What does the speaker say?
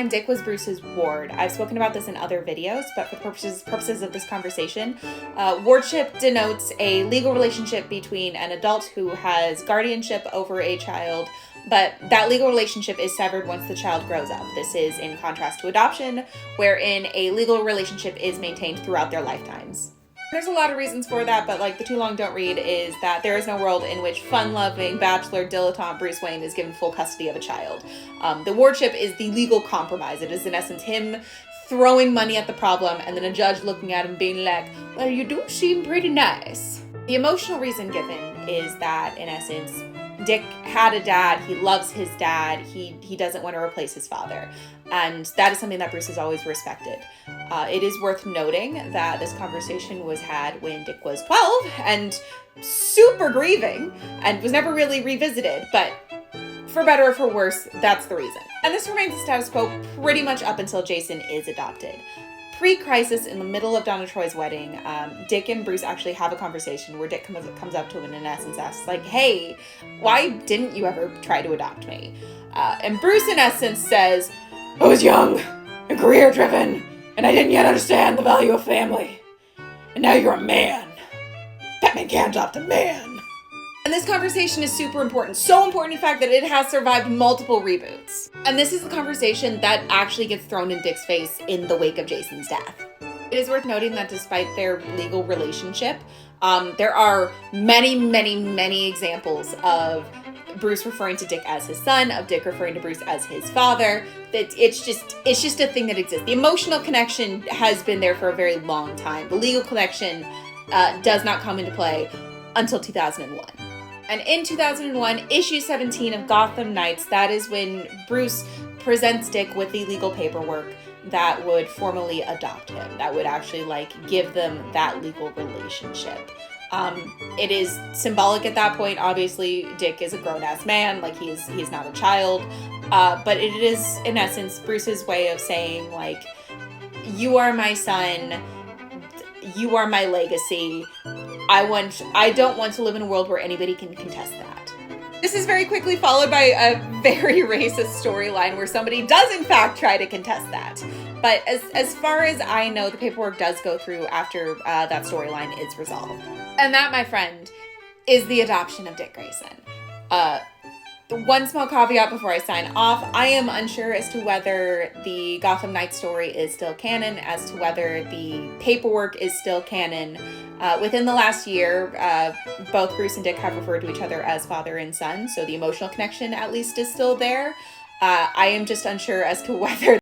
Dick was Bruce's ward. I've spoken about this in other videos, but for purposes of this conversation, wardship denotes a legal relationship between an adult who has guardianship over a child, but that legal relationship is severed once the child grows up. This is in contrast to adoption, wherein a legal relationship is maintained throughout their lifetimes. There's a lot of reasons for that, but like the too long don't read is that there is no world in which fun-loving, bachelor, dilettante Bruce Wayne is given full custody of a child. The wardship is the legal compromise. It is in essence him throwing money at the problem and then a judge looking at him being like, well, you do seem pretty nice. The emotional reason given is that, in essence, Dick had a dad, he loves his dad, he doesn't want to replace his father. And that is something that Bruce has always respected. It is worth noting that this conversation was had when Dick was 12 and super grieving and was never really revisited, but for better or for worse, that's the reason. And this remains the status quo pretty much up until Jason is adopted. Pre-crisis, in the middle of Donna Troy's wedding, Dick and Bruce actually have a conversation where Dick comes up to him and in essence asks, like, hey, why didn't you ever try to adopt me? And Bruce in essence says, I was young and career-driven, and I didn't yet understand the value of family. And now you're a man. Batman can't adopt a man. And this conversation is super important. So important, in fact, that it has survived multiple reboots. And this is the conversation that actually gets thrown in Dick's face in the wake of Jason's death. It is worth noting that despite their legal relationship, there are many, many, many examples of Bruce referring to Dick as his son, of Dick referring to Bruce as his father. It's just a thing that exists. The emotional connection has been there for a very long time. The legal connection does not come into play until 2001. And in 2001, issue 17 of Gotham Knights, that is when Bruce presents Dick with the legal paperwork that would formally adopt him, that would actually give them that legal relationship. It is symbolic at that point. Obviously, Dick is a grown-ass man, he's not a child, but it is, in essence, Bruce's way of saying, you are my son, you are my legacy, I don't want to live in a world where anybody can contest that. This is very quickly followed by a very racist storyline where somebody does in fact try to contest that. But as far as I know, the paperwork does go through after that storyline is resolved. And that, my friend, is the adoption of Dick Grayson. One small caveat before I sign off, I am unsure as to whether the Gotham Knights story is still canon, as to whether the paperwork is still canon. Within the last year, both Bruce and Dick have referred to each other as father and son, so the emotional connection at least is still there. I am just unsure as to whether